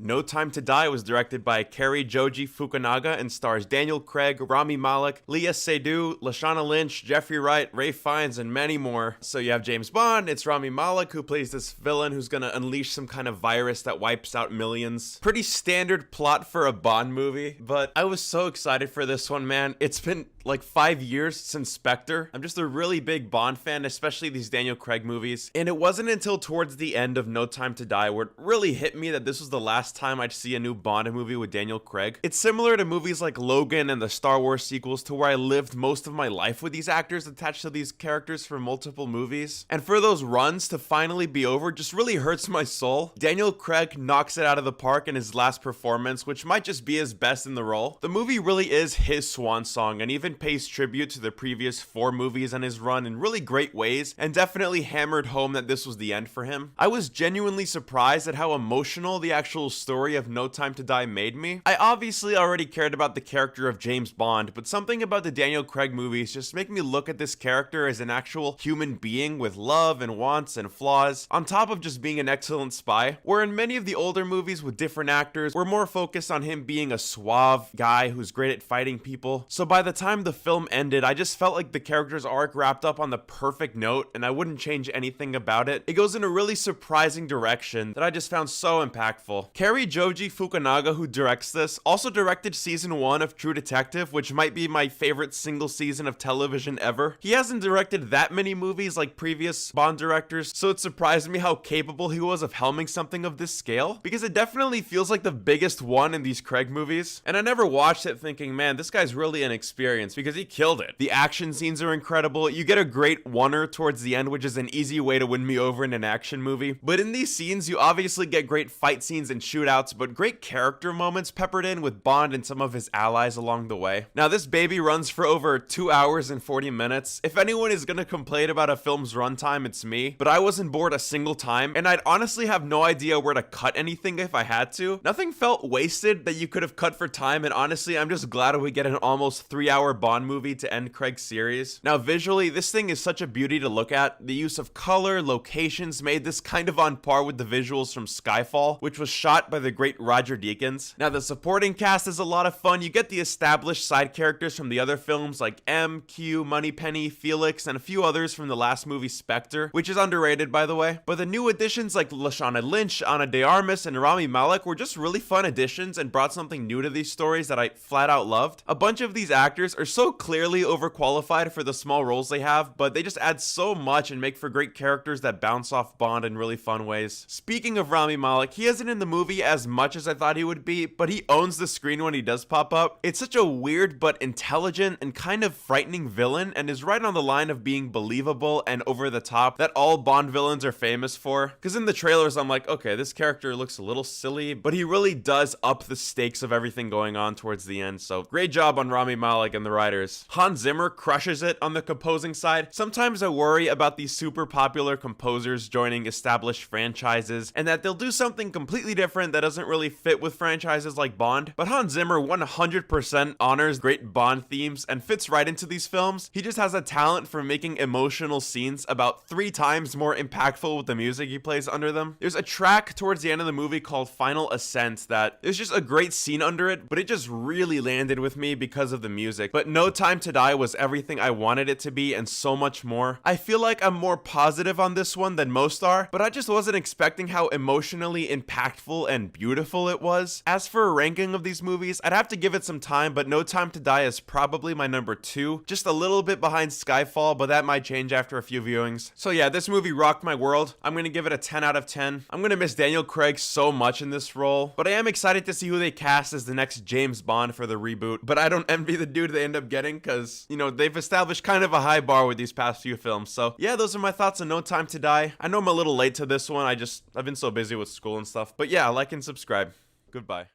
No Time to Die was directed by Cary Joji Fukunaga and stars Daniel Craig, Rami Malek, Leah Seydoux, Lashana Lynch, Jeffrey Wright, Ray Fiennes, and many more. So you have James Bond, it's Rami Malek who plays this villain who's gonna unleash some kind of virus that wipes out millions. Pretty standard plot for a Bond movie, but I was so excited for this one, man. It's been like 5 years since Spectre. I'm just a really big Bond fan, especially these Daniel Craig movies. And it wasn't until towards the end of No Time to Die where it really hit me that this was the last time I'd see a new Bond movie with Daniel Craig. It's similar to movies like Logan and the Star Wars sequels, to where I lived most of my life with these actors attached to these characters for multiple movies. And for those runs to finally be over just really hurts my soul. Daniel Craig knocks it out of the park in his last performance, which might just be his best in the role. The movie really is his swan song and even pays tribute to the previous 4 movies on his run in really great ways, and definitely hammered home that this was the end for him. I was genuinely surprised at how emotional the actual story of No Time to Die made me. I obviously already cared about the character of James Bond, but something about the Daniel Craig movies just make me look at this character as an actual human being with love and wants and flaws, on top of just being an excellent spy. Where in many of the older movies with different actors, we're more focused on him being a suave guy who's great at fighting people. So by the time the film ended, I just felt like the character's arc wrapped up on the perfect note, and I wouldn't change anything about it. It goes in a really surprising direction that I just found so impactful. Cary Joji Fukunaga, who directs this, also directed season 1 of True Detective, which might be my favorite single season of television ever. He hasn't directed that many movies like previous Bond directors, so it surprised me how capable he was of helming something of this scale, because it definitely feels like the biggest one in these Craig movies. And I never watched it thinking, man, this guy's really inexperienced, because he killed it. The action scenes are incredible. You get a great oneer towards the end, which is an easy way to win me over in an action movie. But in these scenes, you obviously get great fight scenes and shootouts, but great character moments peppered in with Bond and some of his allies along the way. Now, this baby runs for over 2 hours and 40 minutes. If anyone is gonna complain about a film's runtime, it's me. But I wasn't bored a single time, and I'd honestly have no idea where to cut anything if I had to. Nothing felt wasted that you could have cut for time, and honestly, I'm just glad we get an almost 3-hour Bond movie to end Craig's series. Now, visually, this thing is such a beauty to look at. The use of color, locations made this kind of on par with the visuals from Skyfall, which was shot by the great Roger Deakins. Now, the supporting cast is a lot of fun. You get the established side characters from the other films like M, Q, Moneypenny, Felix, and a few others from the last movie Spectre, which is underrated by the way. But the new additions like Lashana Lynch, Ana de Armas, and Rami Malek were just really fun additions and brought something new to these stories that I flat out loved. A bunch of these actors are so clearly overqualified for the small roles they have, but they just add so much and make for great characters that bounce off Bond in really fun ways. Speaking of Rami Malek, he isn't in the movie as much as I thought he would be, but he owns the screen when he does pop up. It's such a weird but intelligent and kind of frightening villain, and is right on the line of being believable and over the top that all Bond villains are famous for. Because in the trailers, I'm like, okay, this character looks a little silly, but he really does up the stakes of everything going on towards the end. So great job on Rami Malek and the writers. Hans Zimmer crushes it on the composing side. Sometimes I worry about these super popular composers joining established franchises and that they'll do something completely different that doesn't really fit with franchises like Bond. But Hans Zimmer 100% honors great Bond themes and fits right into these films. He just has a talent for making emotional scenes about 3 times more impactful with the music he plays under them. There's a track towards the end of the movie called Final Ascent that there's just a great scene under it, but it just really landed with me because of the music. But No Time to Die was everything I wanted it to be and so much more. I feel like I'm more positive on this one than most are, but I just wasn't expecting how emotionally impactful and beautiful it was. As for a ranking of these movies, I'd have to give it some time, but No Time to Die is probably my number 2, just a little bit behind Skyfall, but that might change after a few viewings. So yeah, this movie rocked my world. I'm gonna give it a 10 out of 10. I'm gonna miss Daniel Craig so much in this role, but I am excited to see who they cast as the next James Bond for the reboot. But I don't envy the dude they end up getting, because, you know, they've established kind of a high bar with these past few films. So yeah, those are my thoughts on No Time to Die. I know I'm a little late to this one. I've been so busy with school and stuff. But yeah, like and subscribe. Goodbye.